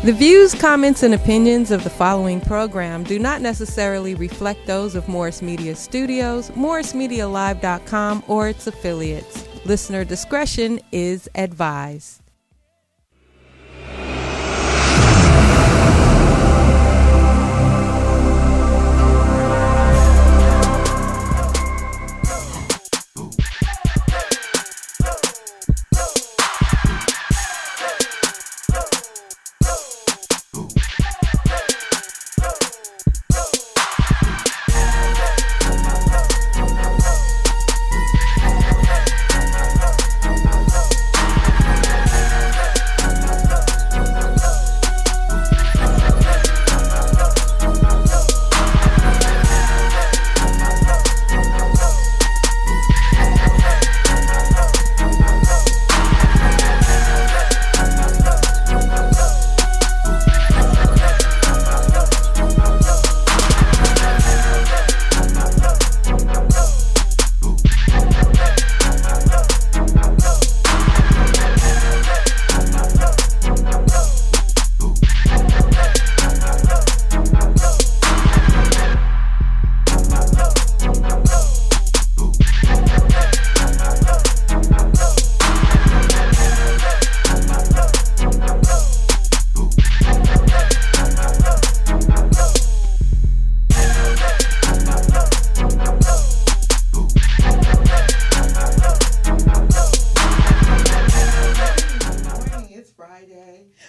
The views, comments, and opinions of the following program do not necessarily reflect those of Morris Media Studios, MorrisMediaLive.com, or its affiliates. Listener discretion is advised.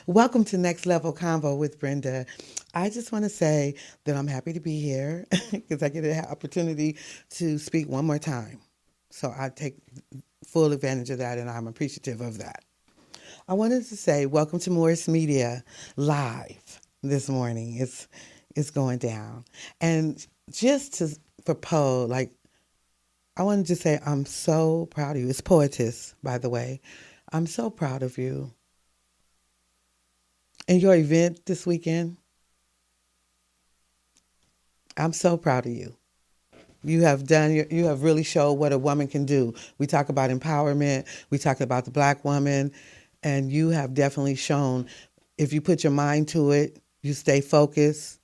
Welcome to Next Level Convo with Brenda. I just want to say that I'm happy to be here because I get an opportunity to speak one more time. So I take full advantage of that, and I'm appreciative of that. I wanted to say welcome to Morris Media Live this morning. It's going down. And just to propose, I wanted to say I'm so proud of you. It's Poetess, by the way. I'm so proud of you. And your event this weekend, I'm so proud of you. You have really showed what a woman can do. We talk about empowerment, we talk about the Black woman, and you have definitely shown if you put your mind to it, you stay focused,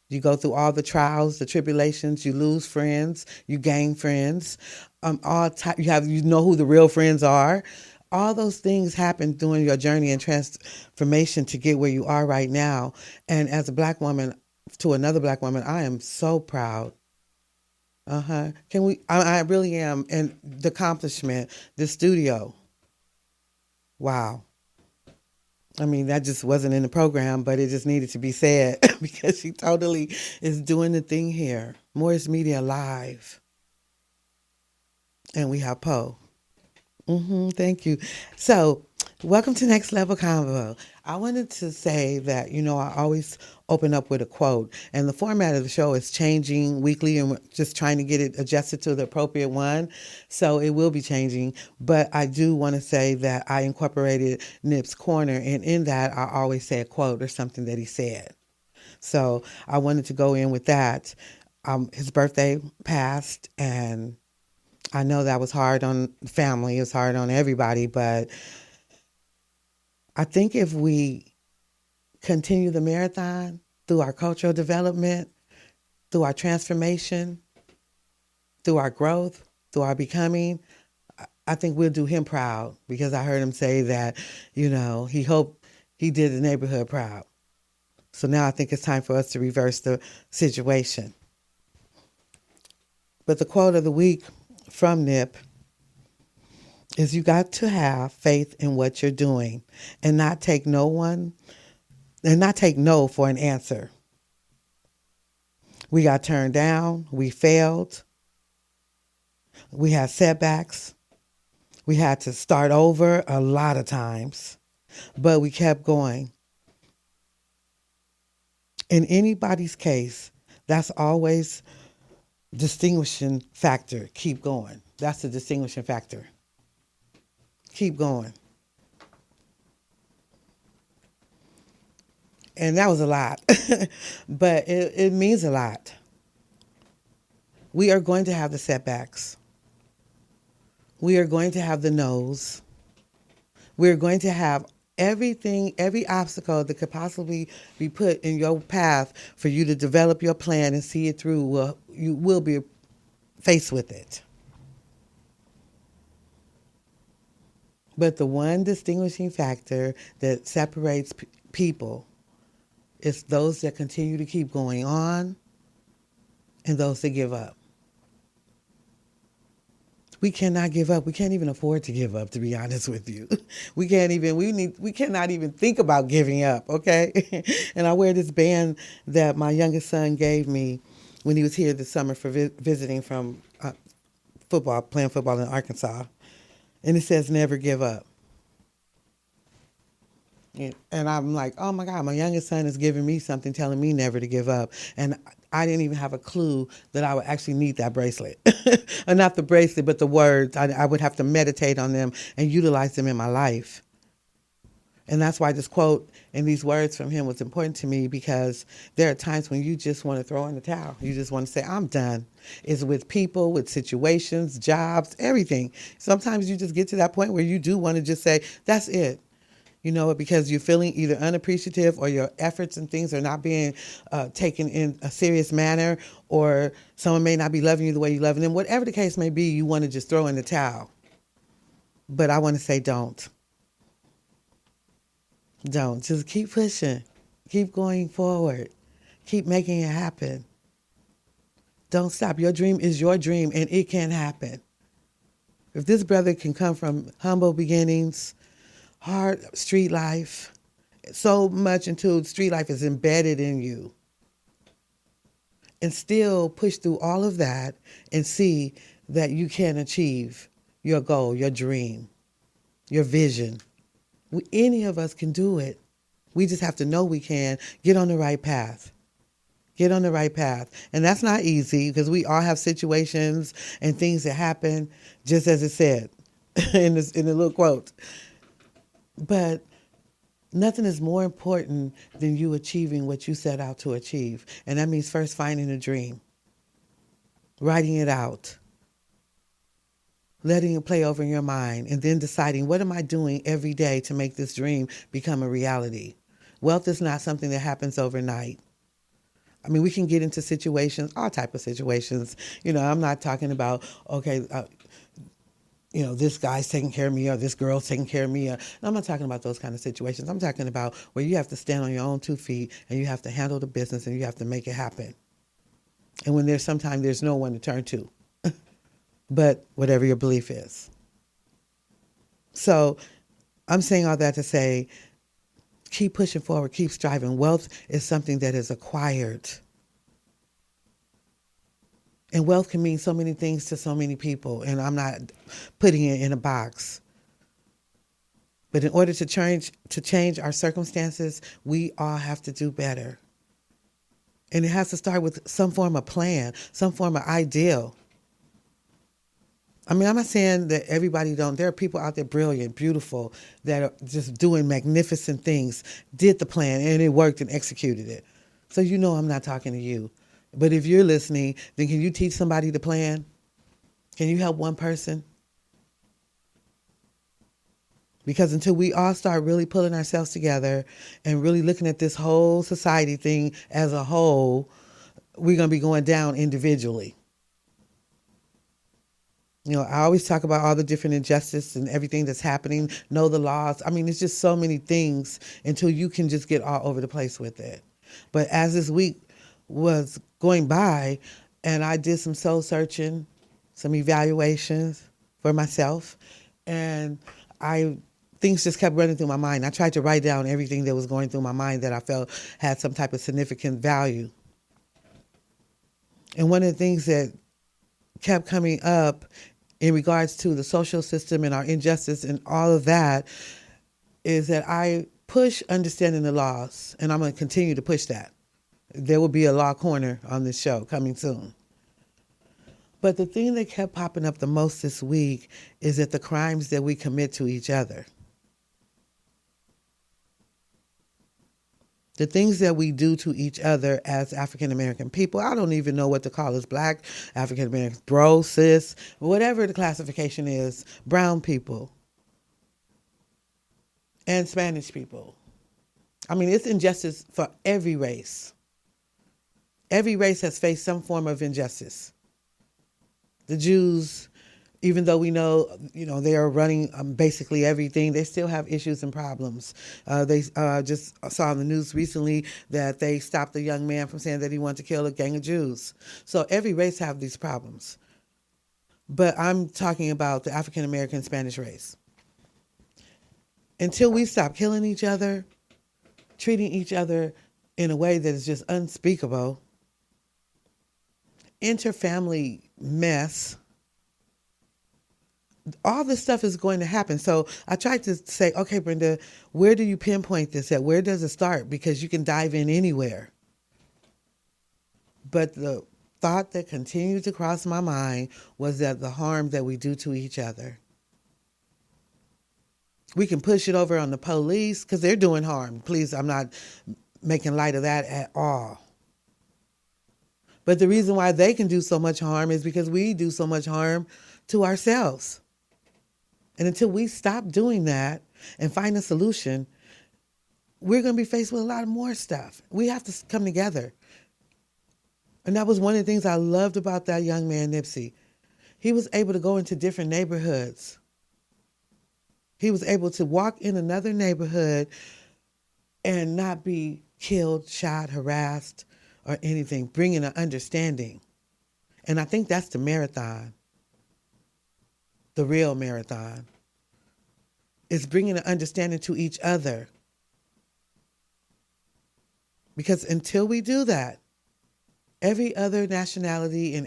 you go through all the trials, the tribulations, you lose friends, you gain friends, you know who the real friends are. All those things happen during your journey and transformation to get where you are right now. And as a Black woman to another Black woman, I am so proud. I really am. And the accomplishment, the studio. Wow. I mean, that just wasn't in the program, but it just needed to be said because she totally is doing the thing here. Morris Media Live. And we have Poe. Thank you. So, welcome to Next Level Convo. I wanted to say that, I always open up with a quote, and the format of the show is changing weekly, and we're just trying to get it adjusted to the appropriate one. So it will be changing, but I do want to say that I incorporated Nip's Corner, and in that I always say a quote or something that he said. So I wanted to go in with that. His birthday passed, and I know that was hard on family, it was hard on everybody, but I think if we continue the marathon through our cultural development, through our transformation, through our growth, through our becoming, I think we'll do him proud because I heard him say that, he hoped he did the neighborhood proud. So now I think it's time for us to reverse the situation. But the quote of the week from Nip is you got to have faith in what you're doing and not take no for an answer. We got turned down, we failed, we had setbacks, we had to start over a lot of times, but we kept going. In anybody's case, that's always distinguishing factor. Keep going. That's the distinguishing factor. Keep going. And that was a lot, but it means a lot. We are going to have the setbacks. We are going to have the no's. We're going to have Everything, every obstacle that could possibly be put in your path for you to develop your plan and see it through, you will be faced with it. But the one distinguishing factor that separates people is those that continue to keep going on and those that give up. We cannot give up. We can't even afford to give up, to be honest with you. We cannot even think about giving up, okay? And I wear this band that my youngest son gave me when he was here this summer for visiting from playing football in Arkansas. And it says, never give up. And I'm like, oh my God, my youngest son is giving me something, telling me never to give up. And I didn't even have a clue that I would actually need that bracelet. Or not the bracelet, but the words. I would have to meditate on them and utilize them in my life. And that's why this quote and these words from him was important to me, because there are times when you just want to throw in the towel. You just want to say, I'm done. It's with people, with situations, jobs, everything. Sometimes you just get to that point where you do want to just say, that's it. You know, because you're feeling either unappreciative or your efforts and things are not being taken in a serious manner, or someone may not be loving you the way you love them. Whatever the case may be, you want to just throw in the towel. But I want to say don't. Don't. Just keep pushing. Keep going forward. Keep making it happen. Don't stop. Your dream is your dream, and it can happen. If this brother can come from humble beginnings, hard street life, so much into street life is embedded in you, and still push through all of that and see that you can achieve your goal, your dream, your vision. Any of us can do it. We just have to know we can. Get on the right path. Get on the right path. And that's not easy, because we all have situations and things that happen, just as it said in the little quote. But nothing is more important than you achieving what you set out to achieve. And that means first finding a dream, writing it out, letting it play over in your mind, and then deciding, what am I doing every day to make this dream become a reality? Wealth is not something that happens overnight. I mean, we can get into situations, all type of situations. You know, I'm not talking about, okay, this guy's taking care of me, or this girl's taking care of me. I'm not talking about those kind of situations. I'm talking about where you have to stand on your own 2 feet and you have to handle the business and you have to make it happen. And when sometimes there's no one to turn to, but whatever your belief is. So I'm saying all that to say, keep pushing forward, keep striving. Wealth is something that is acquired. And wealth can mean so many things to so many people, and I'm not putting it in a box. But in order to change our circumstances, we all have to do better. And it has to start with some form of plan, some form of ideal. I mean, I'm not saying that everybody don't. There are people out there brilliant, beautiful, that are just doing magnificent things, did the plan, and it worked and executed it. So you know I'm not talking to you. But if you're listening, then can you teach somebody the plan? Can you help one person? Because until we all start really pulling ourselves together and really looking at this whole society thing as a whole, we're going to be going down individually. You know, I always talk about all the different injustice and everything that's happening, know the laws. I mean, it's just so many things until you can just get all over the place with it. But as this week was going by, and I did some soul searching, some evaluations for myself, and things just kept running through my mind. I tried to write down everything that was going through my mind that I felt had some type of significant value. And one of the things that kept coming up in regards to the social system and our injustice and all of that is that I push understanding the laws, and I'm going to continue to push that. There will be a law corner on this show coming soon. But the thing that kept popping up the most this week is that the crimes that we commit to each other. The things that we do to each other as African American people, I don't even know what to call us, Black, African American, bro, cis, whatever the classification is, brown people. and Spanish people. I mean, it's injustice for every race. Every race has faced some form of injustice. The Jews, even though we know, they are running basically everything, they still have issues and problems. They just saw in the news recently that they stopped a young man from saying that he wanted to kill a gang of Jews. So every race have these problems. But I'm talking about the African American Spanish race. Until we stop killing each other, treating each other in a way that is just unspeakable, interfamily mess, all this stuff is going to happen. So I tried to say, okay, Brenda, where do you pinpoint this at? Where does it start? Because you can dive in anywhere. But the thought that continued to cross my mind was that the harm that we do to each other. We can push it over on the police because they're doing harm. Please, I'm not making light of that at all. But the reason why they can do so much harm is because we do so much harm to ourselves. And until we stop doing that and find a solution, we're going to be faced with a lot of more stuff. We have to come together. And that was one of the things I loved about that young man, Nipsey. He was able to go into different neighborhoods. He was able to walk in another neighborhood and not be killed, shot, harassed, or anything, bringing an understanding. And I think that's the marathon. The real marathon is bringing an understanding to each other. Because until we do that, every other nationality and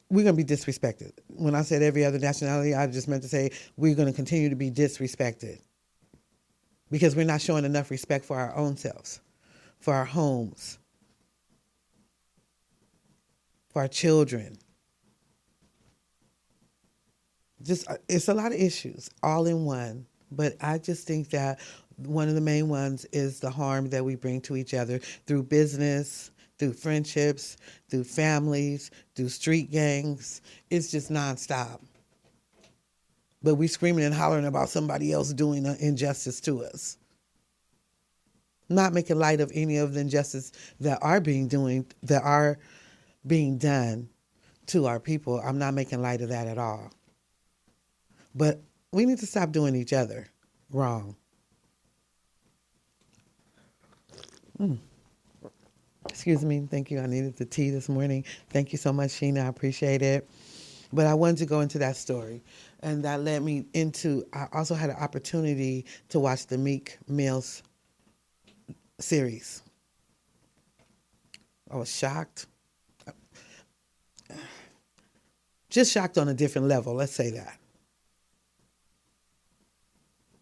we're going to be disrespected. When I said every other nationality, I just meant to say we're going to continue to be disrespected because we're not showing enough respect for our own selves, for our homes, for our children. It's a lot of issues all in one, but I just think that one of the main ones is the harm that we bring to each other through business, through friendships, through families, through street gangs. It's just nonstop. But we screaming and hollering about somebody else doing an injustice to us. Not making light of any of the injustice that are being done to our people. I'm not making light of that at all. But we need to stop doing each other wrong. Excuse me. Thank you. I needed the tea this morning. Thank you so much, Sheena. I appreciate it. But I wanted to go into that story. And that led me into, I also had an opportunity to watch the Meek Mills series. I was shocked. Just shocked on a different level, let's say that.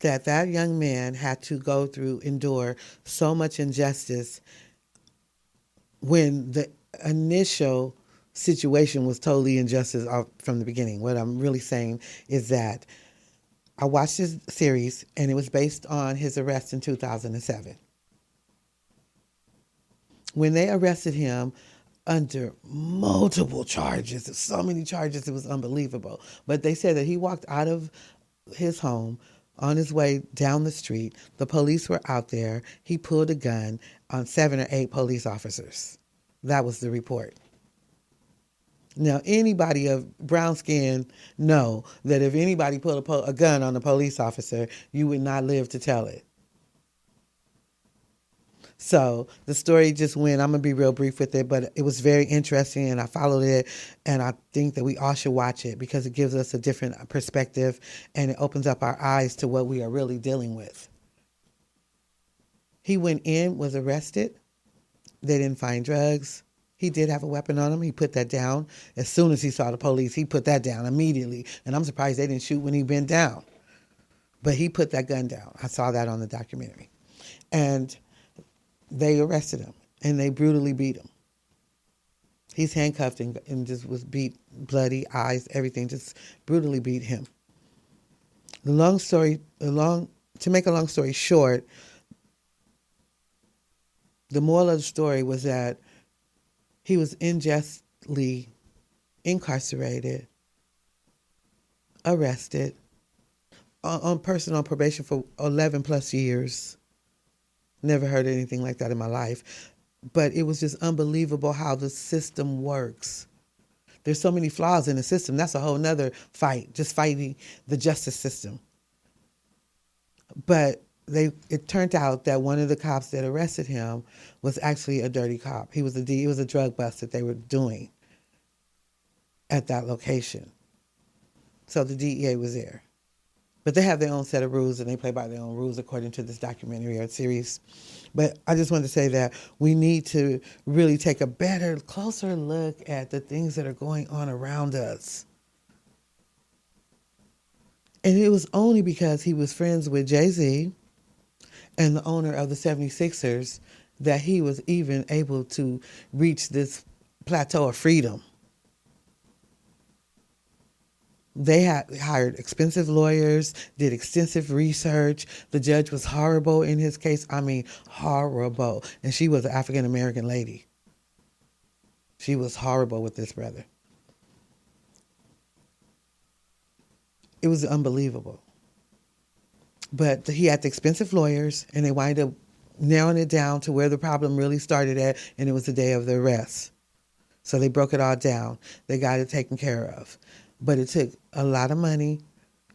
That young man had to endure so much injustice when the initial situation was totally injustice from the beginning. What I'm really saying is that I watched this series and it was based on his arrest in 2007. When they arrested him under multiple charges, so many charges, it was unbelievable. But they said that he walked out of his home on his way down the street. The police were out there. He pulled a gun on 7 or 8 police officers. That was the report. Now, anybody of brown skin know that if anybody pulled a gun on a police officer, you would not live to tell it. So the story just went, I'm going to be real brief with it, but it was very interesting and I followed it, and I think that we all should watch it because it gives us a different perspective and it opens up our eyes to what we are really dealing with. He went in, was arrested. They didn't find drugs. He did have a weapon on him. He put that down. As soon as he saw the police, he put that down immediately. And I'm surprised they didn't shoot when he bent down. But he put that gun down. I saw that on the documentary. And they arrested him, and they brutally beat him. He's handcuffed and just was beat, bloody, eyes, everything, just brutally beat him. To make a long story short, the moral of the story was that he was unjustly incarcerated, arrested, on person on probation for 11 plus years. Never heard anything like that in my life. But it was just unbelievable how the system works. There's so many flaws in the system. That's a whole nother fight, just fighting the justice system. But it turned out that one of the cops that arrested him was actually a dirty cop. He was it was a drug bust that they were doing at that location. So the DEA was there. But they have their own set of rules, and they play by their own rules according to this documentary or series. But I just wanted to say that we need to really take a better, closer look at the things that are going on around us. And it was only because he was friends with Jay-Z and the owner of the 76ers that he was even able to reach this plateau of freedom. They had hired expensive lawyers, did extensive research. The judge was horrible in his case. I mean, horrible. And she was an African-American lady. She was horrible with this brother. It was unbelievable. But he had the expensive lawyers, and they wind up narrowing it down to where the problem really started at, and it was the day of the arrest. So they broke it all down. They got it taken care of. But it took a lot of money,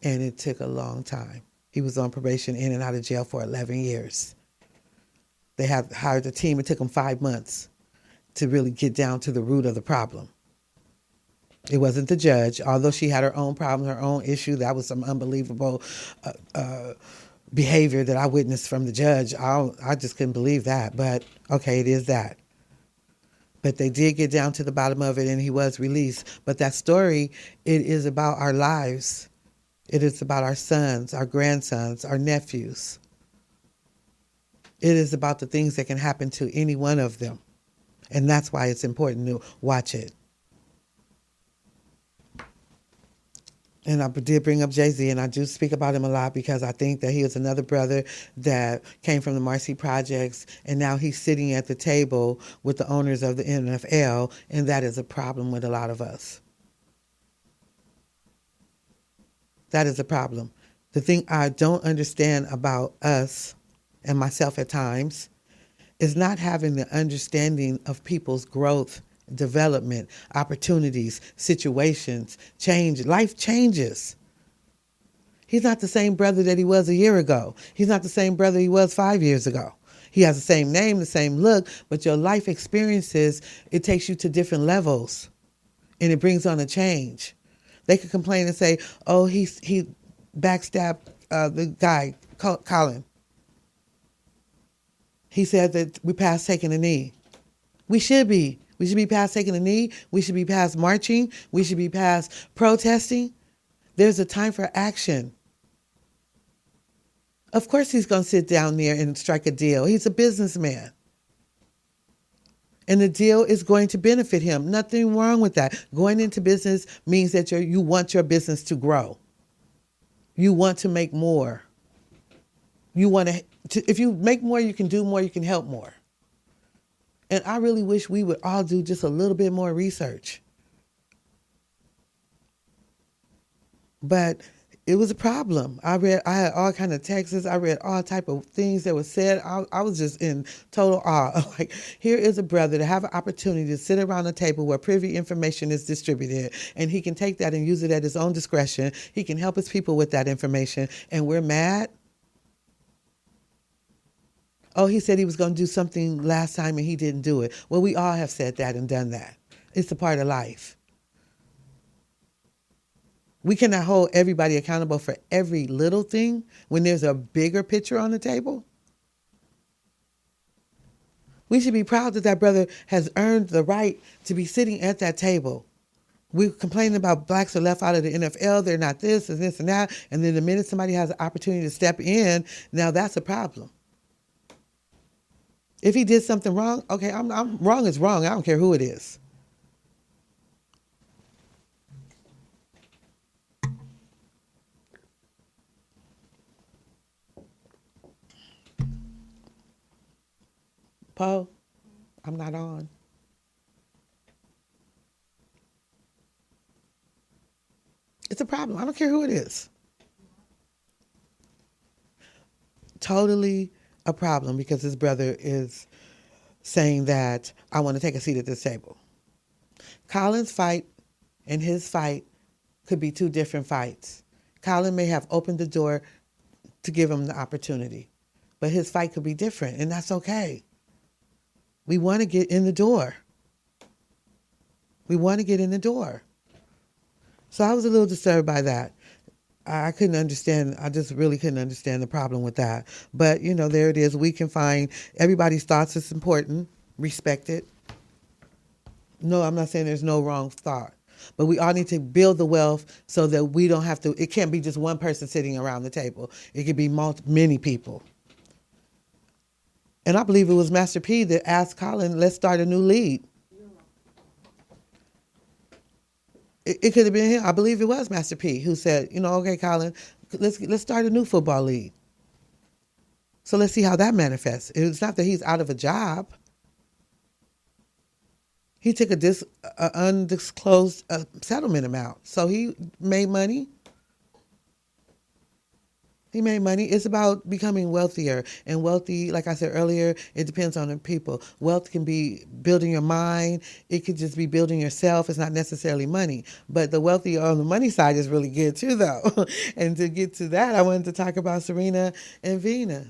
and it took a long time. He was on probation, in and out of jail for 11 years. They had hired a team. It took them 5 months to really get down to the root of the problem. It wasn't the judge, although she had her own problem, her own issue. That was some unbelievable behavior that I witnessed from the judge. I just couldn't believe that. But okay, it is that. But they did get down to the bottom of it, and he was released. But that story, it is about our lives. It is about our sons, our grandsons, our nephews. It is about the things that can happen to any one of them. And that's why it's important to watch it. And I did bring up Jay-Z, and I do speak about him a lot because I think that he is another brother that came from the Marcy Projects, and now he's sitting at the table with the owners of the NFL, and that is a problem with a lot of us. That is a problem. The thing I don't understand about us and myself at times is not having the understanding of people's growth, development, opportunities, situations, change. Life changes. He's not the same brother that he was a year ago. He's not the same brother he was 5 years ago. He has the same name, the same look, but your life experiences, it takes you to different levels, and it brings on a change. They could complain and say, oh, he backstabbed the guy, Colin. He said that we past taking a knee. We should be. We should be past taking a knee. We should be past marching. We should be past protesting. There's a time for action. Of course he's going to sit down there and strike a deal. He's a businessman. And the deal is going to benefit him. Nothing wrong with that. Going into business means that you want your business to grow. You want to make more. You want to, if you make more, you can do more, you can help more. And I really wish we would all do just a little bit more research. But it was a problem. I had all kind of texts. I read all type of things that were said. I was just in total awe. Like, here is a brother to have an opportunity to sit around a table where privy information is distributed, and he can take that and use it at his own discretion. He can help his people with that information, and we're mad. Oh, he said he was going to do something last time and he didn't do it. Well, we all have said that and done that. It's a part of life. We cannot hold everybody accountable for every little thing when there's a bigger picture on the table. We should be proud that that brother has earned the right to be sitting at that table. We're complaining about blacks are left out of the NFL. They're not this and this and that. And then the minute somebody has an opportunity to step in, now that's a problem. If he did something wrong, okay, I'm wrong is wrong. I don't care who it is. Poe, I'm not on. It's a problem. I don't care who it is. totally a problem because his brother is saying that I want to take a seat at this table. Colin's fight and his fight could be two different fights. Colin may have opened the door to give him the opportunity, but his fight could be different, and that's okay. We want to get in the door. We want to get in the door. So I was a little disturbed by that. I couldn't understand. I just really couldn't understand the problem with that. But, there it is. We can find everybody's thoughts is important. Respect it. No, I'm not saying there's no wrong thought. But we all need to build the wealth so that we don't have to, it can't be just one person sitting around the table. It could be many people. And I believe it was Master P that asked Colin, let's start a new league. It could have been him. I believe it was Master P who said, okay, Colin, let's start a new football league. So let's see how that manifests. It's not that he's out of a job. He took a undisclosed settlement amount. So he made money. He made money. It's about becoming wealthier. And wealthy, like I said earlier, it depends on the people. Wealth can be building your mind. It could just be building yourself. It's not necessarily money. But the wealthy on the money side is really good too, though. And to get to that, I wanted to talk about Serena and Venus.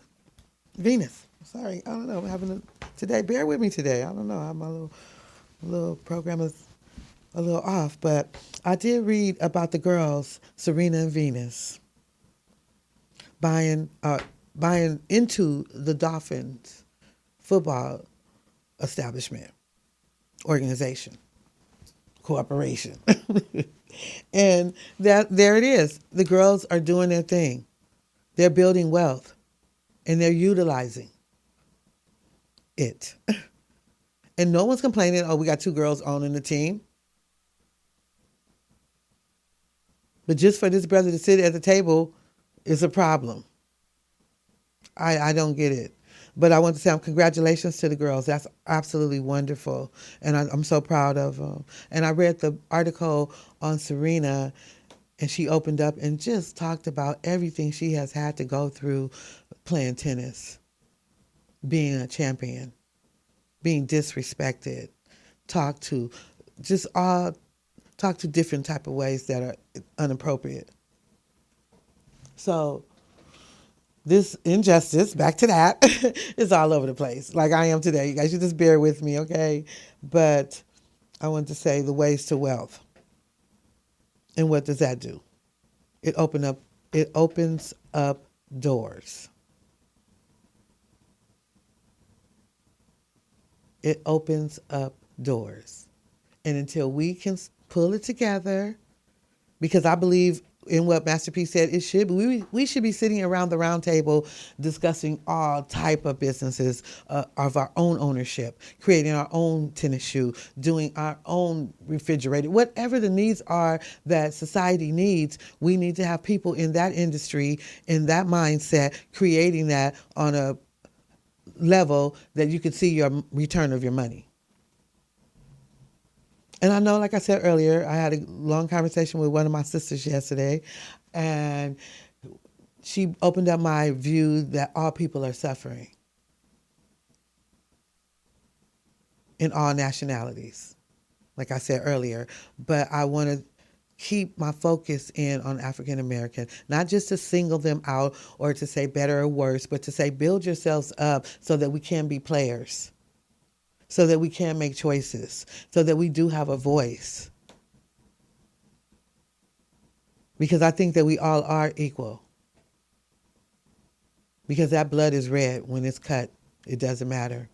Sorry, I don't know. I'm having today. Bear with me today. I don't know. My little program is a little off. But I did read about the girls, Serena and Venus, buying into the Dolphins football establishment, organization, corporation. And there it is. The girls are doing their thing. They're building wealth and they're utilizing it. And no one's complaining, we got two girls owning the team. But just for this brother to sit at the table is a problem. I don't get it. But I want to say congratulations to the girls. That's absolutely wonderful. And I'm so proud of them. And I read the article on Serena, and she opened up and just talked about everything she has had to go through playing tennis, being a champion, being disrespected, talked to different type of ways that are inappropriate. So this injustice, back to that, is all over the place, like I am today. You guys should just bear with me, okay? But I want to say the ways to wealth. And what does that do? It opens up doors. It opens up doors. And until we can pull it together, because I believe in what Master P said, it should be. We should be sitting around the round table discussing all type of businesses of our own ownership, creating our own tennis shoe, doing our own refrigerator, whatever the needs are that society needs. We need to have people in that industry, in that mindset, creating that on a level that you can see your return of your money. And I know, like I said earlier, I had a long conversation with one of my sisters yesterday, and she opened up my view that all people are suffering in all nationalities, like I said earlier. But I want to keep my focus in on African American, not just to single them out or to say better or worse, but to say build yourselves up so that we can be players, so that we can make choices, so that we do have a voice. Because I think that we all are equal. Because that blood is red when it's cut. It doesn't matter.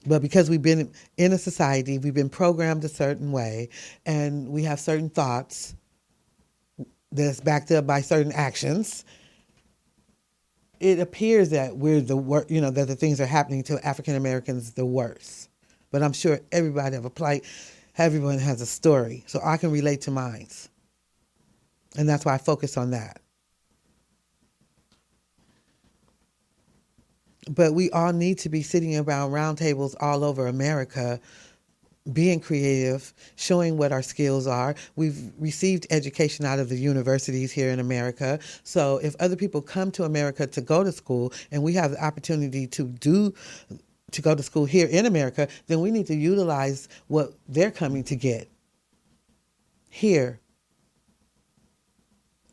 But because we've been in a society, we've been programmed a certain way, and we have certain thoughts that's backed up by certain actions, it appears that we're that the things are happening to African Americans the worst. But I'm sure everyone has a story, so I can relate to mine. And that's why I focus on that. But we all need to be sitting around round tables all over America being creative, showing what our skills are. We've received education out of the universities here in America. So if other people come to America to go to school and we have the opportunity to go to school here in America, then we need to utilize what they're coming to get here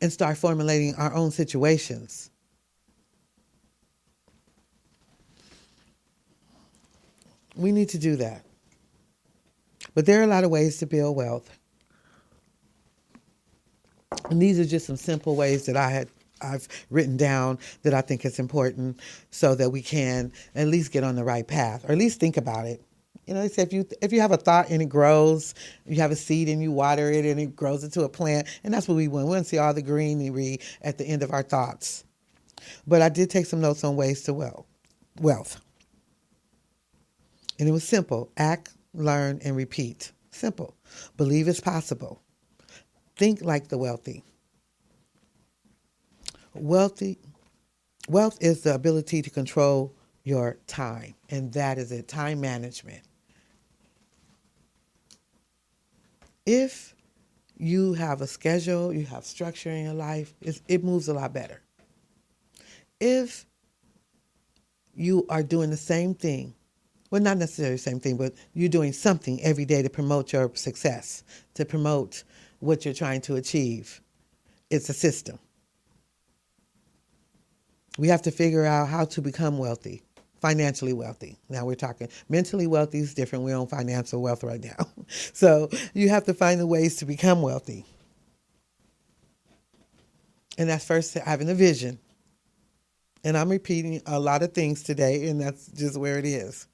and start formulating our own situations. We need to do that. But there are a lot of ways to build wealth. And these are just some simple ways that I've written down that I think is important so that we can at least get on the right path, or at least think about it. You know, they say if you have a thought and it grows, you have a seed and you water it and it grows into a plant, and that's what we want. We want to see all the greenery at the end of our thoughts. But I did take some notes on ways to wealth. And it was simple. Act, learn, and repeat. Simple. Believe it's possible. Think like the wealthy. Wealth is the ability to control your time, and that is it, time management. If you have a schedule, you have structure in your life, it moves a lot better. If you are doing the same thing, well, not necessarily the same thing, but you're doing something every day to promote your success, to promote what you're trying to achieve, it's a system. We have to figure out how to become wealthy, financially wealthy. Now we're talking mentally wealthy is different. We're on financial wealth right now. So you have to find the ways to become wealthy. And that's first having a vision. And I'm repeating a lot of things today, and that's just where it is.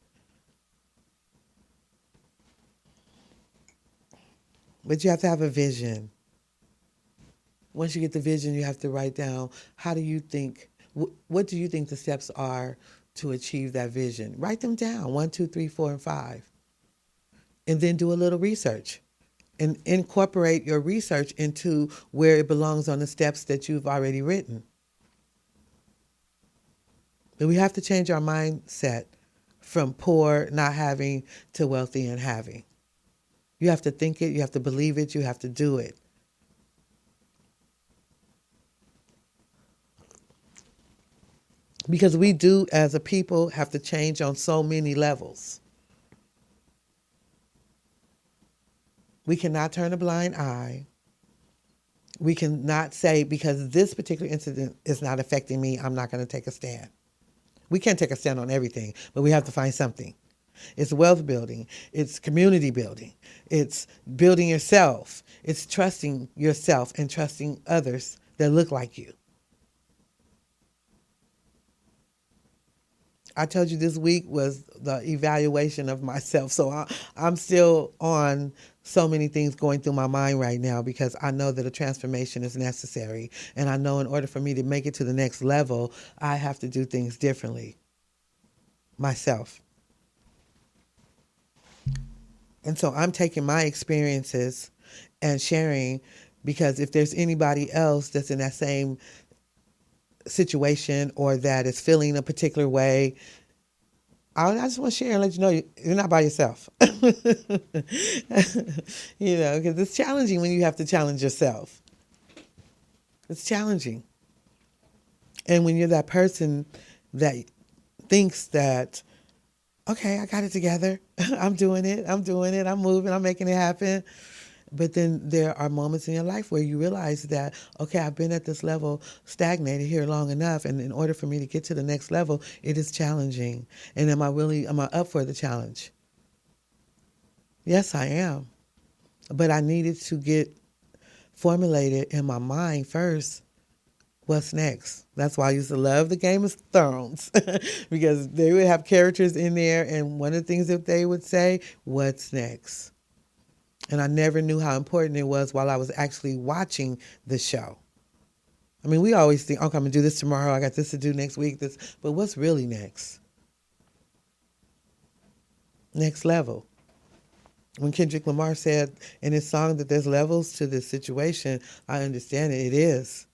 But you have to have a vision. Once you get the vision, you have to write down, how do you think, what do you think the steps are to achieve that vision? Write them down, 1, 2, 3, 4, and 5. And then do a little research. And incorporate your research into where it belongs on the steps that you've already written. But we have to change our mindset from poor, not having, to wealthy and having. You have to think it, you have to believe it, you have to do it. Because we do, as a people, have to change on so many levels. We cannot turn a blind eye. We cannot say, because this particular incident is not affecting me, I'm not going to take a stand. We can't take a stand on everything, but we have to find something. It's wealth building. It's community building. It's building yourself. It's trusting yourself and trusting others that look like you. I told you this week was the evaluation of myself. So I'm still on so many things going through my mind right now, because I know that a transformation is necessary. And I know in order for me to make it to the next level, I have to do things differently myself. And so I'm taking my experiences and sharing, because if there's anybody else that's in that same situation or that is feeling a particular way, I just want to share and let you know you're not by yourself. Because it's challenging when you have to challenge yourself. It's challenging. And when you're that person that thinks that, okay, I got it together. I'm doing it. I'm moving. I'm making it happen. But then there are moments in your life where you realize that, okay, I've been at this level, stagnated here long enough. And in order for me to get to the next level, it is challenging. And am I up for the challenge? Yes, I am. But I needed to get formulated in my mind first. What's next? That's why I used to love the Game of Thrones, because they would have characters in there, and one of the things that they would say, what's next? And I never knew how important it was while I was actually watching the show. I mean, we always think, okay, I'm going to do this tomorrow, I got this to do next week, but what's really next? Next level. When Kendrick Lamar said in his song that there's levels to this situation, I understand it. It is.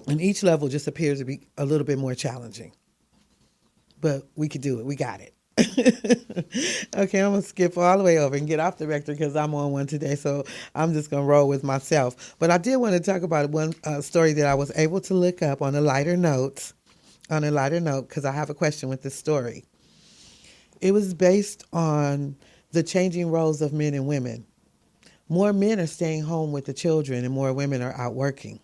And each level just appears to be a little bit more challenging. But we could do it. We got it. Okay, I'm gonna skip all the way over and get off the rector because I'm on one today. So I'm just gonna roll with myself. But I did want to talk about one story that I was able to look up on a lighter note. On a lighter note, because I have a question with this story. It was based on the changing roles of men and women. More men are staying home with the children, and more women are out working.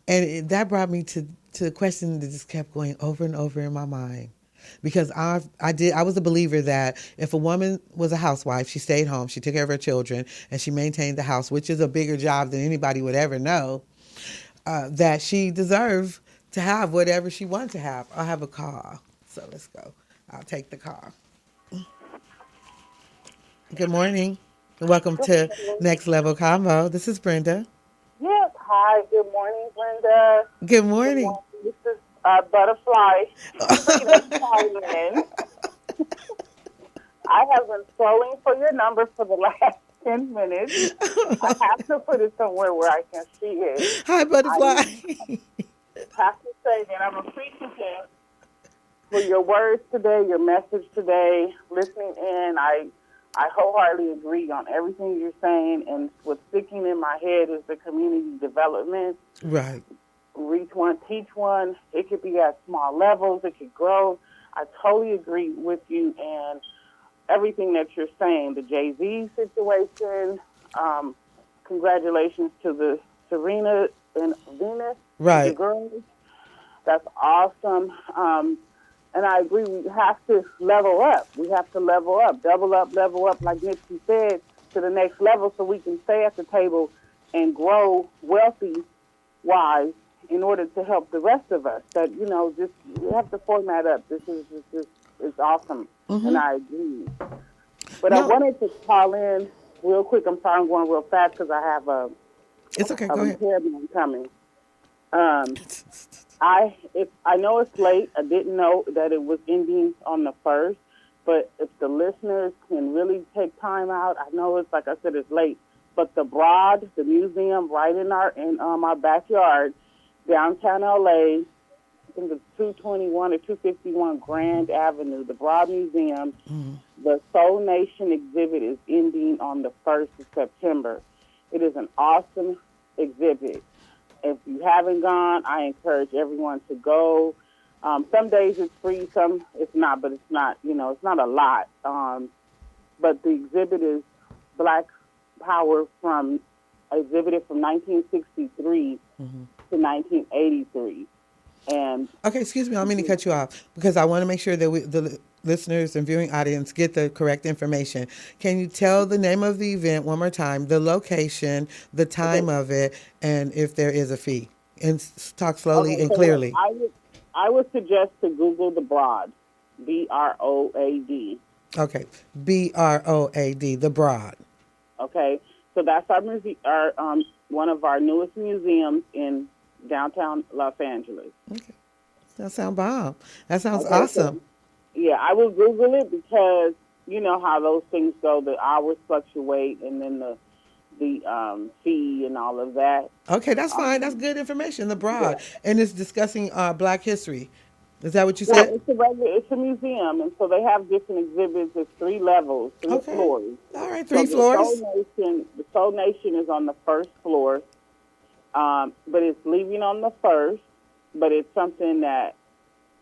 And that brought me to a question that just kept going over and over in my mind. Because I was a believer that if a woman was a housewife, she stayed home, she took care of her children, and she maintained the house, which is a bigger job than anybody would ever know, that she deserved to have whatever she wanted to have. I'll have a call. So let's go. I'll take the call. Good morning. Welcome Good to morning. Next Level Convo. This is Brenda. Yes, hi. Good morning, Brenda. Good Good morning. morning. This is Butterfly Serena calling in. I have been scrolling for your number for the last 10 minutes. I have to put it somewhere where I can see it. Hi, I Butterfly. have to say that I'm appreciative for your words today, your message today, listening in. I wholeheartedly agree on everything you're saying, and what's sticking in my head is the community development. Right. Reach one, teach one. It could be at small levels. It could grow. I totally agree with you and everything that you're saying. The Jay-Z situation. Congratulations to the Serena and Venus, the Right. girls. That's awesome. And I agree, we have to level up. We have to level up, double up, level up, like Nipsey said, to the next level so we can stay at the table and grow wealthy-wise in order to help the rest of us. That, just we have to format up. This is awesome, and I agree. But I No, wanted to call in real quick. I'm sorry I'm going real fast because I have it's okay. a Go ahead. repairman coming. I know it's late. I didn't know that it was ending on the 1st, but if the listeners can really take time out, I know it's like I said, it's late. But the Broad, the museum, right in my backyard, downtown LA, I think it's 221 or 251 Grand Avenue, the Broad Museum. The Soul Nation exhibit is ending on the 1st of September. It is an awesome exhibit. If you haven't gone, I encourage everyone to go. Some days it's free, some it's not, but it's not, it's not a lot. But the exhibit is Black Power exhibited from 1963 to 1983. And Okay, excuse me. I don't mean to cut you off because I want to make sure that the listeners and viewing audience get the correct information. Can you tell the name of the event one more time, the location, the time okay, of it, and if there is a fee? And talk slowly okay, and so what clearly. I would suggest to Google the Broad, BROAD. Okay. BROAD, the Broad. Okay, so that's our one of our newest museums in downtown Los Angeles. Okay. That sounds bomb. That sounds Okay, awesome. so yeah, I will Google it because you know how those things go. The hours fluctuate, and then the fee and all of that. Okay, that's fine. That's Um, good information. The Broad. yeah. And it's discussing Black history. Is that what you Well, said? it's a museum, and so they have different exhibits. It's 3 levels, three Okay. floors. All right, So 3 floors. The Soul Nation is on the first floor, but it's leaving on the first. But it's something that,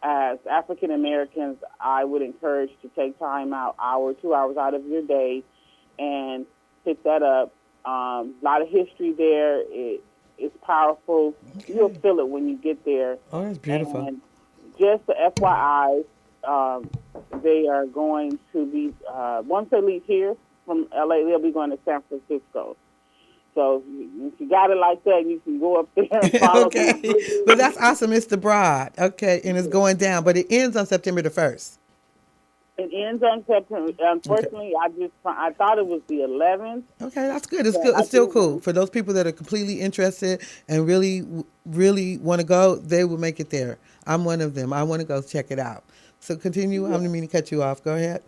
as African Americans, I would encourage to take time out, 2 hours out of your day, and pick that up. A lot of history there. It's powerful. You'll Okay. feel it when you get there. Oh, that's beautiful. And just the FYI, they are going to be, once they leave here from LA, they'll be going to San Francisco. So if you got it like that, you can go up there and follow them. Okay. But that's awesome. It's the Broad. Okay. And it's going down, but it ends on September the 1st. It ends on September. Okay. Unfortunately, I thought it was the 11th, Okay, that's good. It's but good. I It's still didn't cool know. for those people that are completely interested and really, really want to go. They will make it there. I'm one of them. I want to go check it out. So continue. I Yeah. didn't mean to cut you off. Go ahead.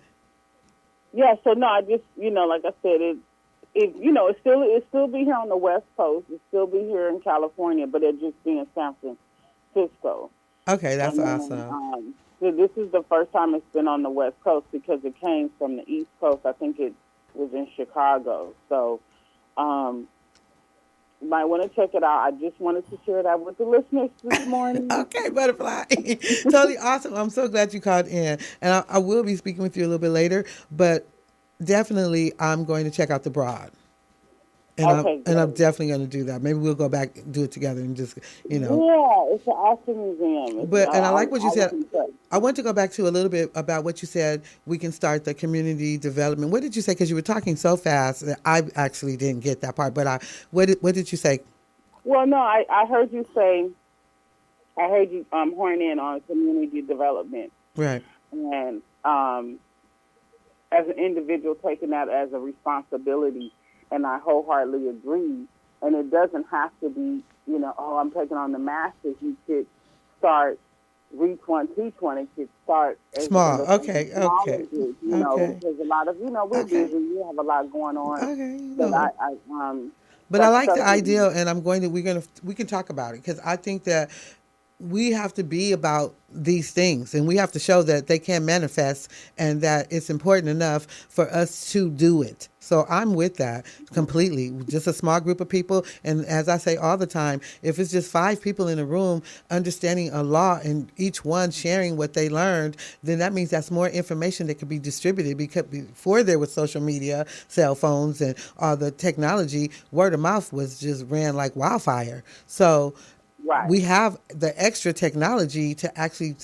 Yeah. So no, I just like I said, it still be here on the West Coast. It still be here in California, but it just be in San Francisco. Okay, that's And then awesome. So this is the first time it's been on the West Coast because it came from the East Coast. I think it was in Chicago. So you might want to check it out. I just wanted to share that with the listeners this morning. Okay, butterfly. Totally awesome. I'm so glad you called in. And I will be speaking with you a little bit later, but definitely I'm going to check out the broad. And Okay, I'm great. definitely going to do that. Maybe we'll go back and do it together and just, Yeah, it's an awesome museum. And I like what you I was said. impressed. I want to go back to a little bit about what you said. We can start the community development. What did you say? Because you were talking so fast that I actually didn't get that part. But what did you say? Well, no, I heard you say, I heard you horn in on community development. Right. And as an individual, taking that as a responsibility, and I wholeheartedly agree. And it doesn't have to be, I'm taking on the masses. You could start, reach one, teach one. It could start as Small. as Okay. smaller Okay. groups, Okay. because a lot of, we're Okay. busy. We have a lot going on. Okay. But No. But I like like the stuff idea, and we can talk about it because I think that we have to be about these things and we have to show that they can manifest and that it's important enough for us to do it. So I'm with that completely. Just a small group of people. And as I say all the time, if it's just 5 people in a room understanding a law and each one sharing what they learned, then that means that's more information that could be distributed, because before there was social media, cell phones, and all the technology, word of mouth was just ran like wildfire. So right. we have the extra technology to actually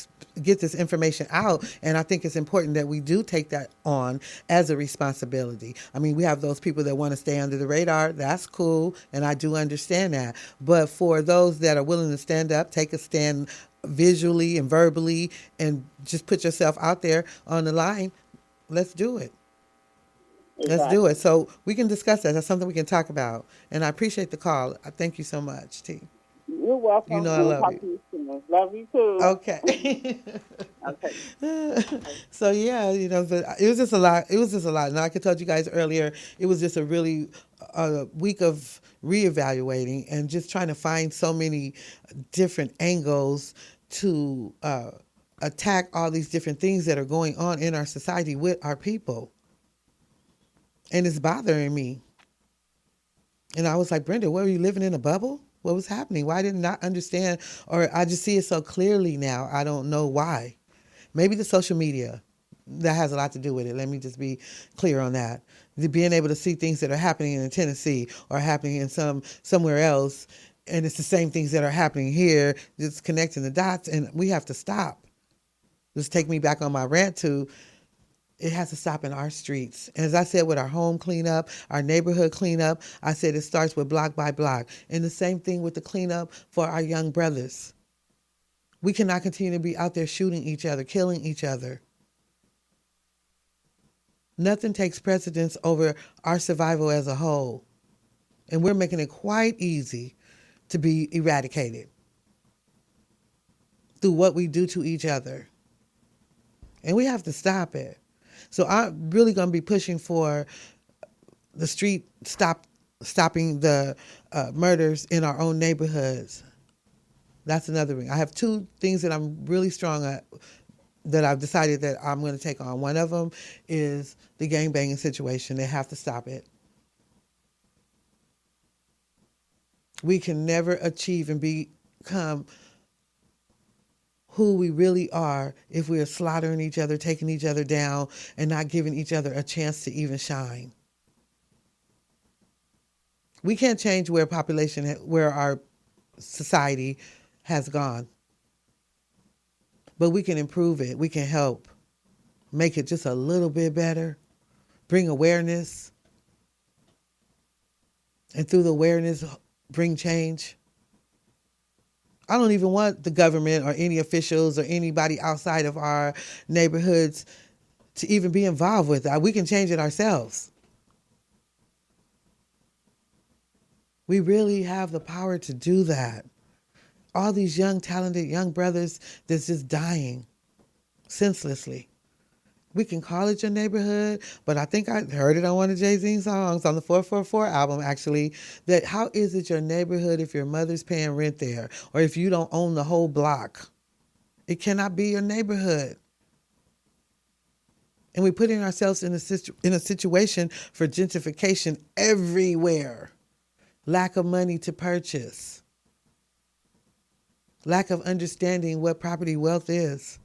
get this information out. And I think it's important that we do take that on as a responsibility. I mean, we have those people that want to stay under the radar. That's cool. And I do understand that. But for those that are willing to stand up, take a stand visually and verbally, and just put yourself out there on the line, let's do it. Exactly. Let's do it. So we can discuss that. That's something we can talk about. And I appreciate the call. I thank you so much, T. You're welcome. You know I love you. To you soon. Love you too. Okay. Okay. So yeah, but it was just a lot. It was just a lot. And like I told you guys earlier, it was just a really week of reevaluating and just trying to find so many different angles to attack all these different things that are going on in our society with our people. And it's bothering me. And I was like, Brenda, were you living in a bubble? What was happening? Why didn't I understand? Or I just see it so clearly now. I don't know why. Maybe the social media, that has a lot to do with it. Let me just be clear on that. Being able to see things that are happening in Tennessee or happening in somewhere else, and it's the same things that are happening here, just connecting the dots, and we have to stop. Just take me back on my rant to, it has to stop in our streets. As I said, with our home cleanup, our neighborhood cleanup, I said it starts with block by block. And the same thing with the cleanup for our young brothers. We cannot continue to be out there shooting each other, killing each other. Nothing takes precedence over our survival as a whole. And we're making it quite easy to be eradicated through what we do to each other. And we have to stop it. So I'm really going to be pushing for the street stopping the murders in our own neighborhoods. That's another thing. I have 2 things that I'm really strong at that I've decided that I'm going to take on. One of them is the gangbanging situation. They have to stop it. We can never achieve and become who we really are if we are slaughtering each other, taking each other down, and not giving each other a chance to even shine. We can't change where our society has gone, but we can improve it. We can help make it just a little bit better, bring awareness, and through the awareness, bring change. I don't even want the government or any officials or anybody outside of our neighborhoods to even be involved with that. We can change it ourselves. We really have the power to do that. All these young, talented young brothers that's just dying senselessly. We can call it your neighborhood, but I think I heard it on one of Jay-Z's songs on the 444 album, actually, that how is it your neighborhood if your mother's paying rent there or if you don't own the whole block? It cannot be your neighborhood. And we're putting ourselves in a situation for gentrification everywhere. Lack of money to purchase. Lack of understanding what property wealth is.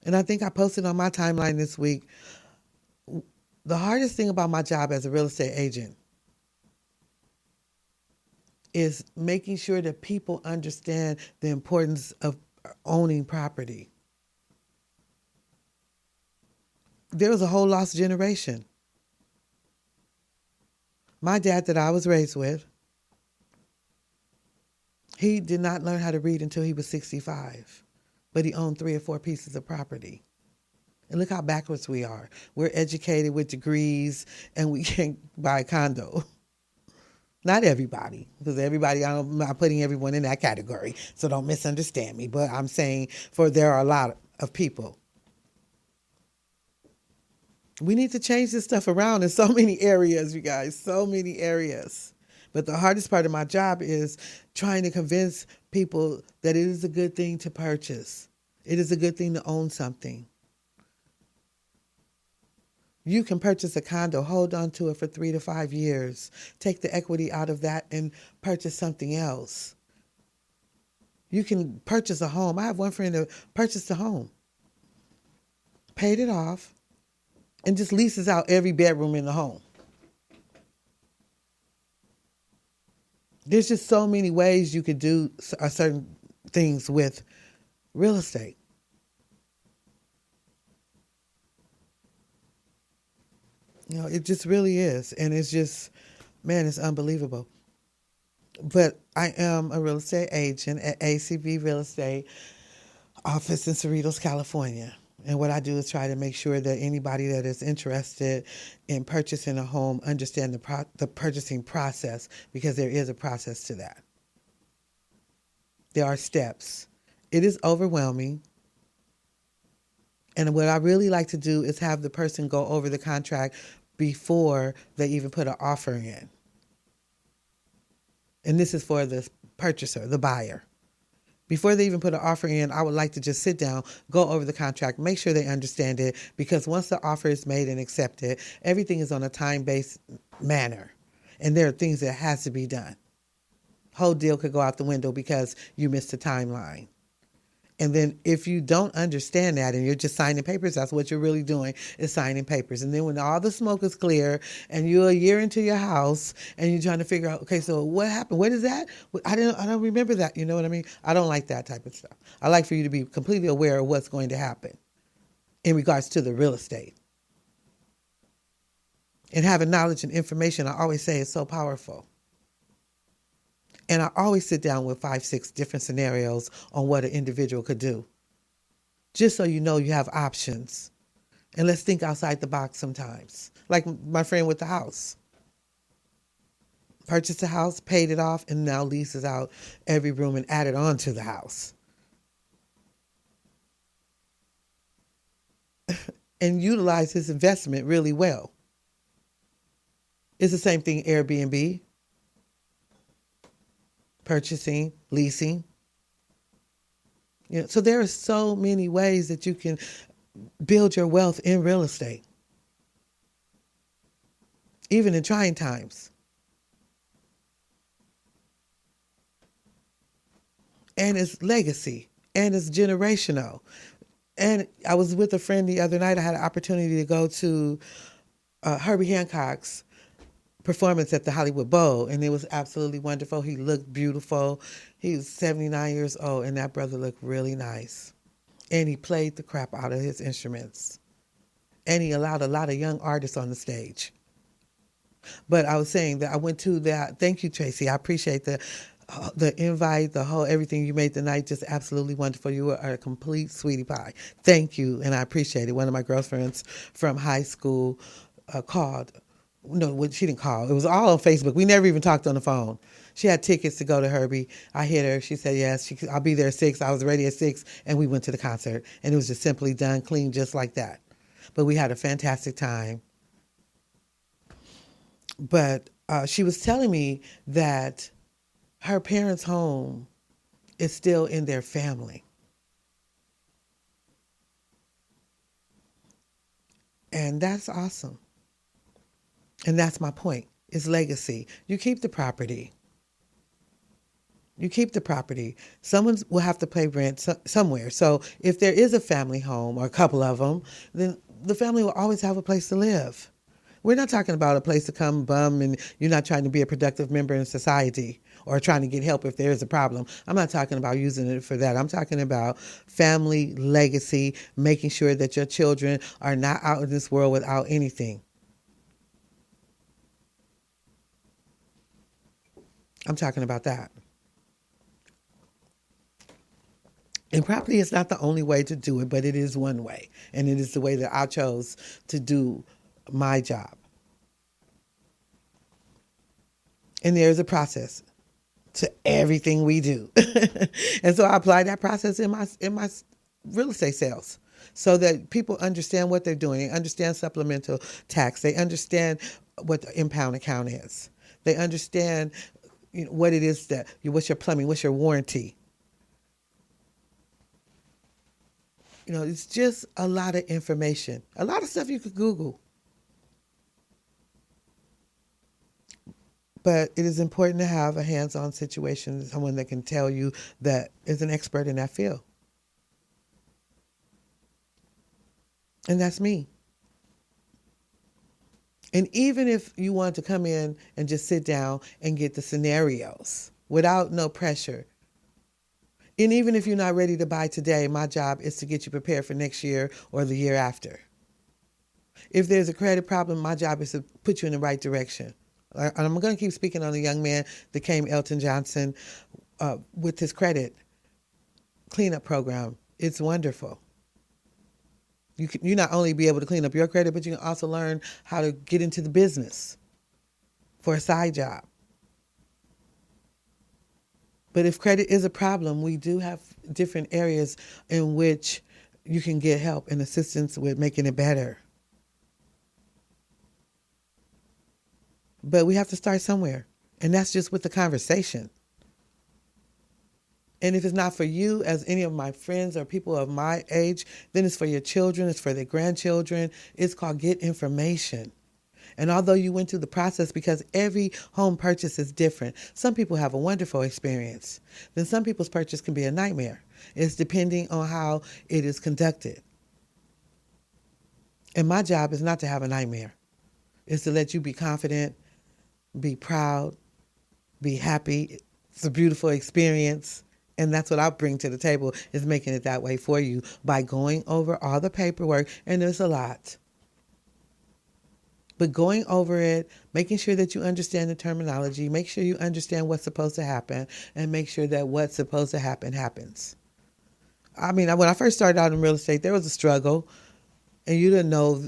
And I think I posted on my timeline this week, the hardest thing about my job as a real estate agent is making sure that people understand the importance of owning property. There was a whole lost generation. My dad that I was raised with, he did not learn how to read until he was 65, but he owned 3 or 4 pieces of property. And look how backwards we are. We're educated with degrees and we can't buy a condo. Not everybody, because I'm not putting everyone in that category, so don't misunderstand me. But I'm saying there are a lot of people. We need to change this stuff around in so many areas, you guys, so many areas. But the hardest part of my job is trying to convince people that it is a good thing to purchase. It is a good thing to own something. You can purchase a condo, hold on to it for 3 to 5 years, take the equity out of that and purchase something else. You can purchase a home. I have one friend that purchased a home, paid it off, and just leases out every bedroom in the home. There's just so many ways you could do certain things with real estate. It just really is. And it's just, man, it's unbelievable. But I am a real estate agent at ACV Real Estate office in Cerritos, California. And what I do is try to make sure that anybody that is interested in purchasing a home understand the purchasing process, because there is a process to that. There are steps. It is overwhelming. And what I really like to do is have the person go over the contract before they even put an offer in. And this is for the purchaser, the buyer. Before they even put an offer in, I would like to just sit down, go over the contract, make sure they understand it, because once the offer is made and accepted, everything is on a time-based manner. And there are things that has to be done. Whole deal could go out the window because you missed the timeline. And then if you don't understand that and you're just signing papers, that's what you're really doing, is signing papers. And then when all the smoke is clear and you're a year into your house and you're trying to figure out, okay, so what happened? What is that? I don't remember that. You know what I mean? I don't like that type of stuff. I like for you to be completely aware of what's going to happen in regards to the real estate. And having knowledge and information, I always say, is so powerful. And I always sit down with 5, 6 different scenarios on what an individual could do, just so you know you have options. And let's think outside the box sometimes. Like my friend with the house. Purchased a house, paid it off, and now leases out every room and added on to the house. And utilize his investment really well. It's the same thing, Airbnb. Purchasing, leasing. So there are so many ways that you can build your wealth in real estate, even in trying times. And it's legacy, and it's generational. And I was with a friend the other night. I had an opportunity to go to Herbie Hancock's performance at the Hollywood Bowl, and it was absolutely wonderful. He looked beautiful. He was 79 years old, and that brother looked really nice. And he played the crap out of his instruments. And he allowed a lot of young artists on the stage. But I was saying that I went to that. Thank you, Tracy. I appreciate the invite, the whole everything you made tonight. Just absolutely wonderful. You are a complete sweetie pie. Thank you, and I appreciate it. One of my girlfriends from high school called. No, she didn't call. It was all on Facebook. We never even talked on the phone. She had tickets to go to Herbie. I hit her. She said, yes, I'll be there at 6. I was ready at 6, and we went to the concert. And it was just simply done, clean, just like that. But we had a fantastic time. But she was telling me that her parents' home is still in their family. And that's awesome. And that's my point. It's legacy. You keep the property. You keep the property. Someone will have to pay rent somewhere. So if there is a family home or a couple of them, then the family will always have a place to live. We're not talking about a place to come bum and you're not trying to be a productive member in society or trying to get help if there is a problem. I'm not talking about using it for that. I'm talking about family legacy, making sure that your children are not out in this world without anything. I'm talking about that. And property is not the only way to do it, but it is one way. And it is the way that I chose to do my job. And there's a process to everything we do. And so I apply that process in my real estate sales so that people understand what they're doing. They understand supplemental tax. They understand what the impound account is. They understand what it is what's your plumbing, what's your warranty. It's just a lot of information. A lot of stuff you could Google. But it is important to have a hands-on situation, someone that can tell you that is an expert in that field. And that's me. And even if you want to come in and just sit down and get the scenarios without no pressure, and even if you're not ready to buy today, my job is to get you prepared for next year or the year after. If there's a credit problem, my job is to put you in the right direction. And I'm going to keep speaking on the young man that came, Elton Johnson, with his credit cleanup program. It's wonderful. You not only be able to clean up your credit, but you can also learn how to get into the business for a side job. But if credit is a problem, we do have different areas in which you can get help and assistance with making it better. But we have to start somewhere, and that's just with the conversation. And if it's not for you, as any of my friends or people of my age, then it's for your children, it's for their grandchildren. It's called Get Information. And although you went through the process, because every home purchase is different, some people have a wonderful experience. Then some people's purchase can be a nightmare. It's depending on how it is conducted. And my job is not to have a nightmare. It's to let you be confident, be proud, be happy. It's a beautiful experience. And that's what I bring to the table, is making it that way for you by going over all the paperwork. And there's a lot. But going over it, making sure that you understand the terminology, make sure you understand what's supposed to happen, and make sure that what's supposed to happen happens. I mean, when I first started out in real estate, there was a struggle, and you didn't know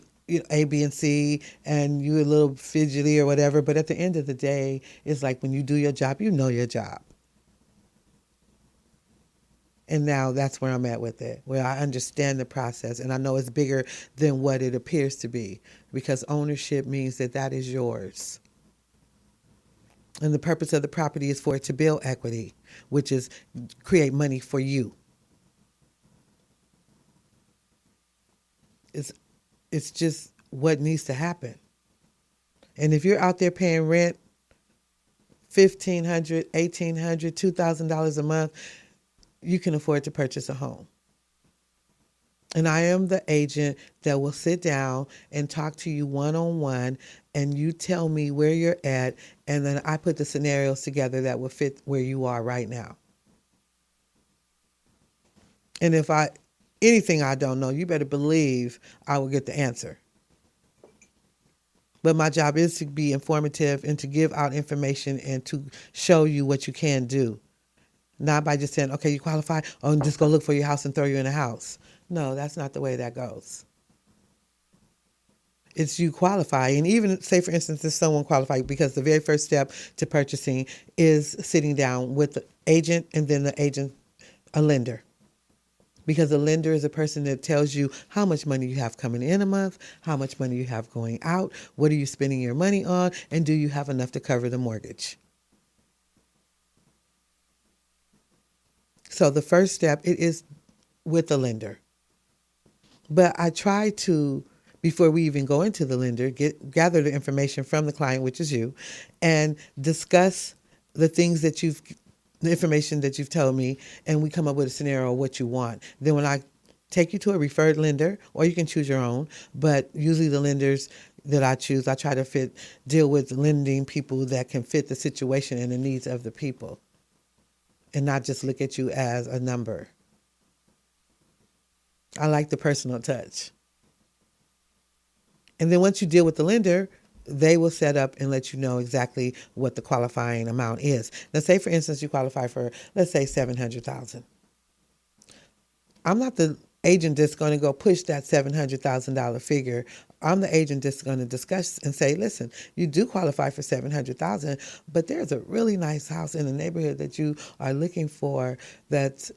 A, B, and C, and you were a little fidgety or whatever. But at the end of the day, it's like when you do your job, you know your job. And now that's where I'm at with it, where I understand the process, and I know it's bigger than what it appears to be, because ownership means that is yours. And the purpose of the property is for it to build equity, which is create money for you. It's just what needs to happen. And if you're out there paying rent, $1,500, $1,800, $2,000 a month, you can afford to purchase a home. And I am the agent that will sit down and talk to you one-on-one, and you tell me where you're at, and then I put the scenarios together that will fit where you are right now. And if anything I don't know, you better believe I will get the answer. But my job is to be informative and to give out information and to show you what you can do. Not by just saying, okay, you qualify, or just go look for your house and throw you in a house. No, that's not the way that goes. It's you qualify. And even say, for instance, if someone qualified, because the very first step to purchasing is sitting down with the agent, and then the agent, a lender. Because a lender is a person that tells you how much money you have coming in a month, how much money you have going out, what are you spending your money on, and do you have enough to cover the mortgage? So the first step, it is with the lender. But I try to, before we even go into the lender, gather the information from the client, which is you, and discuss the things that the information that you've told me, and we come up with a scenario of what you want. Then when I take you to a referred lender, or you can choose your own, but usually the lenders that I choose, I try to deal with lending people that can fit the situation and the needs of the people, and not just look at you as a number. I like the personal touch. And then once you deal with the lender, they will set up and let you know exactly what the qualifying amount is. Now, say for instance you qualify for, let's say, $700,000. I'm not the agent that's going to go push that $700,000 figure. I'm the agent that's going to discuss and say, listen, you do qualify for $700,000, but there's a really nice house in the neighborhood that you are looking for that's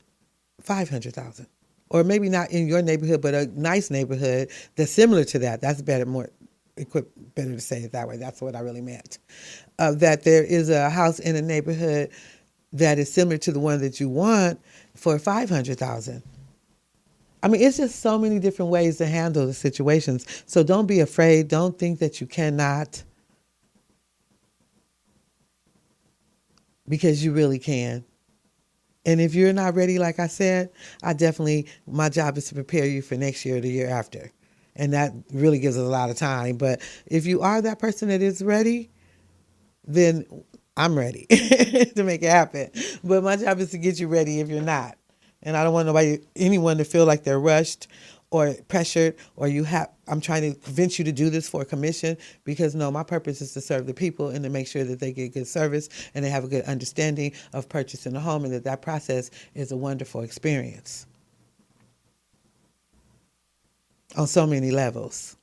$500,000. Or maybe not in your neighborhood, but a nice neighborhood that's similar to that. That's better, more better to say it that way. That's what I really meant. That there is a house in a neighborhood that is similar to the one that you want for $500,000. I mean, it's just so many different ways to handle the situations. So don't be afraid. Don't think that you cannot, because you really can. And if you're not ready, like I said, my job is to prepare you for next year or the year after. And that really gives us a lot of time. But if you are that person that is ready, then I'm ready to make it happen. But my job is to get you ready if you're not. And I don't want anyone to feel like they're rushed or pressured, or I'm trying to convince you to do this for a commission, because no, my purpose is to serve the people and to make sure that they get good service and they have a good understanding of purchasing a home, and that process is a wonderful experience on so many levels.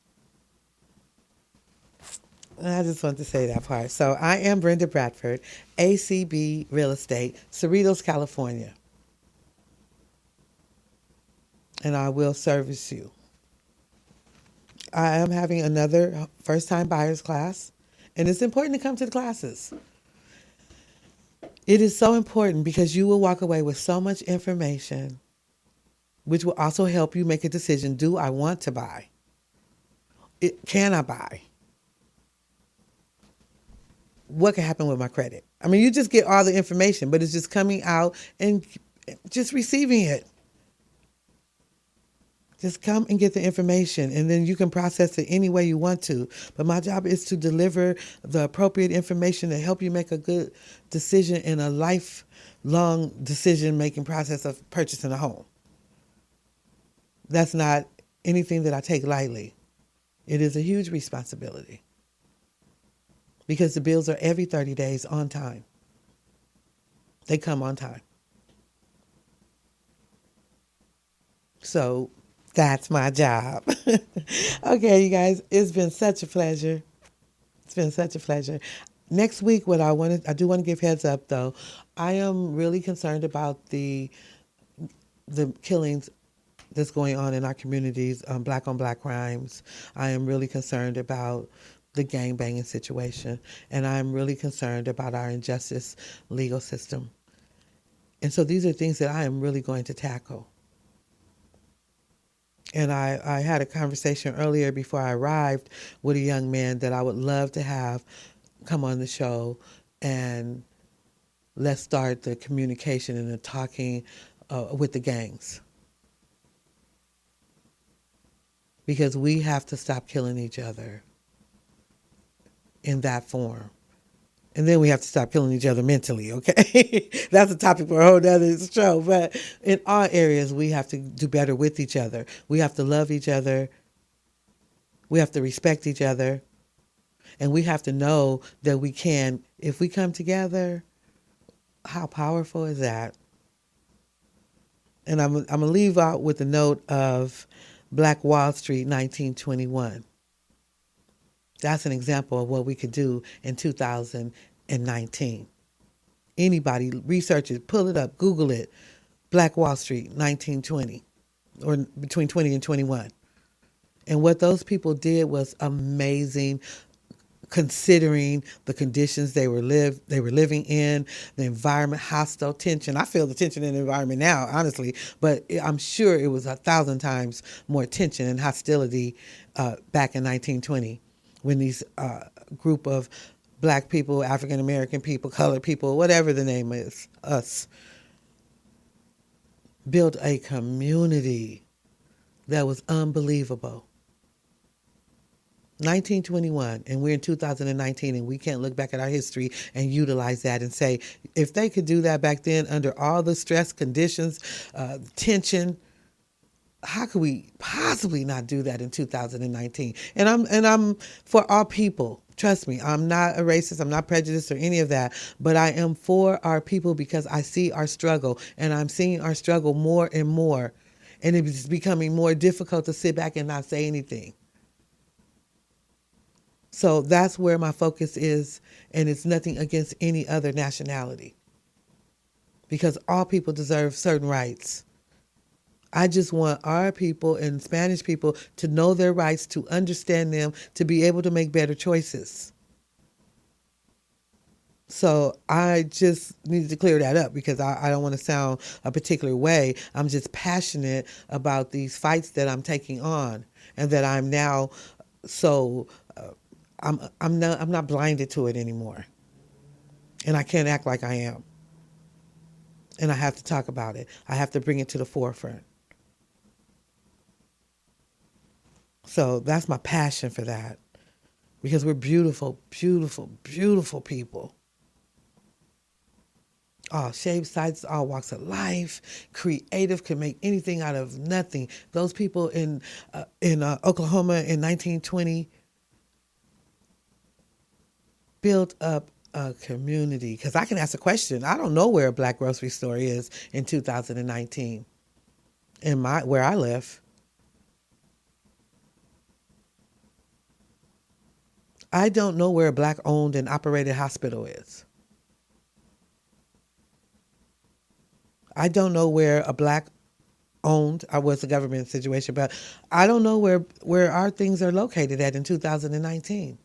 And I just want to say that part. So I am Brenda Bradford, ACB Real Estate, Cerritos, California. And I will service you. I am having another first-time buyers class, and it's important to come to the classes. It is so important because you will walk away with so much information, which will also help you make a decision. Do I want to buy? Can I buy? What can happen with my credit? I mean, you just get all the information, but it's just coming out and just receiving it. Just come and get the information, and then you can process it any way you want to. But my job is to deliver the appropriate information to help you make a good decision in a lifelong decision-making process of purchasing a home. That's not anything that I take lightly. It is a huge responsibility because the bills are every 30 days on time. They come on time. So that's my job. Okay, you guys, it's been such a pleasure. It's been such a pleasure. Next week, I do want to give heads up though. I am really concerned about the killings that's going on in our communities, black on black crimes. I am really concerned about the gang banging situation, and I'm really concerned about our injustice legal system. And so these are things that I am really going to tackle. And I had a conversation earlier before I arrived with a young man that I would love to have come on the show, and let's start the communication and the talking with the gangs. Because we have to stop killing each other in that form. And then we have to stop killing each other mentally, okay? That's a topic for a whole other show. But in all areas, we have to do better with each other. We have to love each other. We have to respect each other. And we have to know that we can, if we come together, how powerful is that? And I'm going to leave out with a note of Black Wall Street, 1921. That's an example of what we could do in 2019. Anybody, research it, pull it up, Google it. Black Wall Street, 1920, or between 20 and 21. And what those people did was amazing. considering the conditions they were living in, the environment, hostile tension. I feel the tension in the environment now, honestly, but I'm sure it was 1,000 times more tension and hostility back in 1920 when these group of black people, African American people, colored people, whatever the name is, us, built a community that was unbelievable. 1921, and we're in 2019, and we can't look back at our history and utilize that and say, if they could do that back then under all the stress conditions, tension, how could we possibly not do that in 2019? And I'm for all people. Trust me, I'm not a racist, I'm not prejudiced or any of that, but I am for our people because I see our struggle, and I'm seeing our struggle more and more, and it's becoming more difficult to sit back and not say anything. So that's where my focus is, and it's nothing against any other nationality, because all people deserve certain rights. I just want our people and Spanish people to know their rights, to understand them, to be able to make better choices. So I just needed to clear that up because I don't want to sound a particular way. I'm just passionate about these fights that I'm taking on, and that I'm now so I'm not blinded to it anymore, and I can't act like I am. And I have to talk about it. I have to bring it to the forefront. So that's my passion for that, because we're beautiful, beautiful, beautiful people. All shapes, sizes, all walks of life, creative, can make anything out of nothing. Those people in Oklahoma in 1920 built up a community. Because I can ask a question. I don't know where a black grocery store is in 2019 in where I live. I don't know where a black owned and operated hospital is. I don't know where a black owned, I was a government situation, but I don't know where our things are located at in 2019.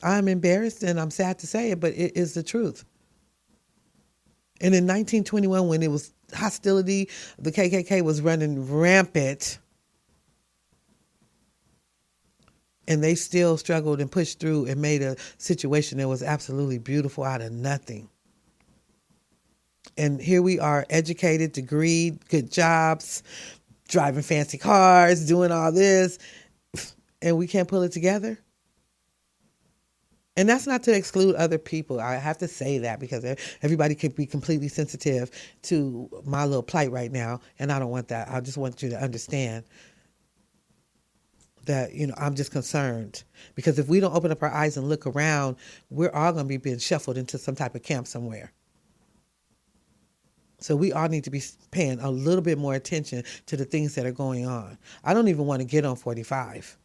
I'm embarrassed and I'm sad to say it, but it is the truth. And in 1921, when it was hostility, the KKK was running rampant, and they still struggled and pushed through and made a situation that was absolutely beautiful out of nothing. And here we are, educated, degreed, good jobs, driving fancy cars, doing all this, and we can't pull it together. And that's not to exclude other people. I have to say that because everybody could be completely sensitive to my little plight right now, and I don't want that. I just want you to understand that, I'm just concerned, because if we don't open up our eyes and look around, we're all going to be being shuffled into some type of camp somewhere. So we all need to be paying a little bit more attention to the things that are going on. I don't even want to get on 45.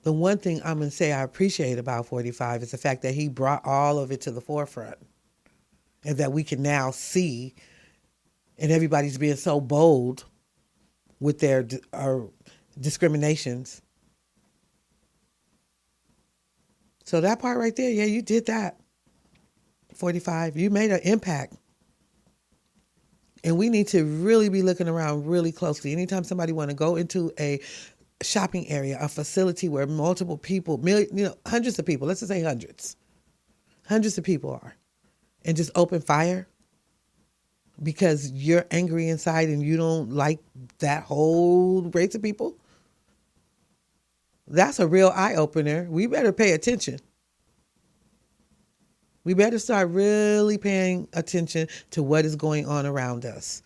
The one thing I'm going to say I appreciate about 45 is the fact that he brought all of it to the forefront, and that we can now see, and everybody's being so bold with their discriminations. So that part right there, yeah, you did that. 45, you made an impact. And we need to really be looking around really closely. Anytime somebody want to go into a shopping area, a facility where multiple people, hundreds of people, let's just say hundreds of people are, and just open fire because you're angry inside and you don't like that whole race of people, that's a real eye-opener. We better pay attention. We better start really paying attention to what is going on around us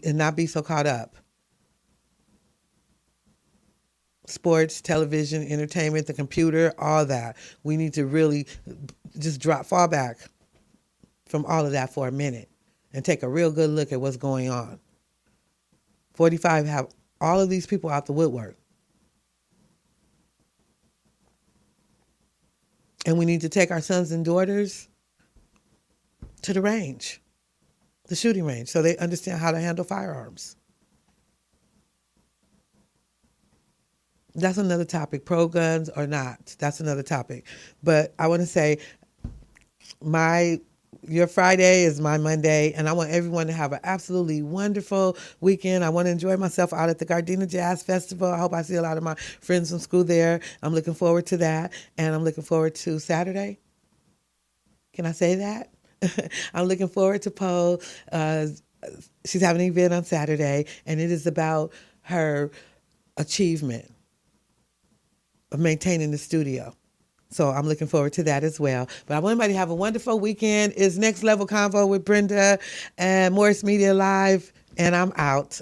and not be so caught up. Sports, television, entertainment, the computer, all that. We need to really just fall back from all of that for a minute and take a real good look at what's going on. 45 have all of these people out the woodwork. And we need to take our sons and daughters to the range, the shooting range, so they understand how to handle firearms. That's another topic. Pro guns or not. That's another topic. But I want to say your Friday is my Monday, and I want everyone to have an absolutely wonderful weekend. I want to enjoy myself out at the Gardena Jazz Festival. I hope I see a lot of my friends from school there. I'm looking forward to that, and I'm looking forward to Saturday. Can I say that? I'm looking forward to Poe. She's having an event on Saturday, and it is about her achievement of maintaining the studio. So I'm looking forward to that as well. But I want everybody to have a wonderful weekend. It's Next Level Convo with Brenda and Morris Media Live, and I'm out.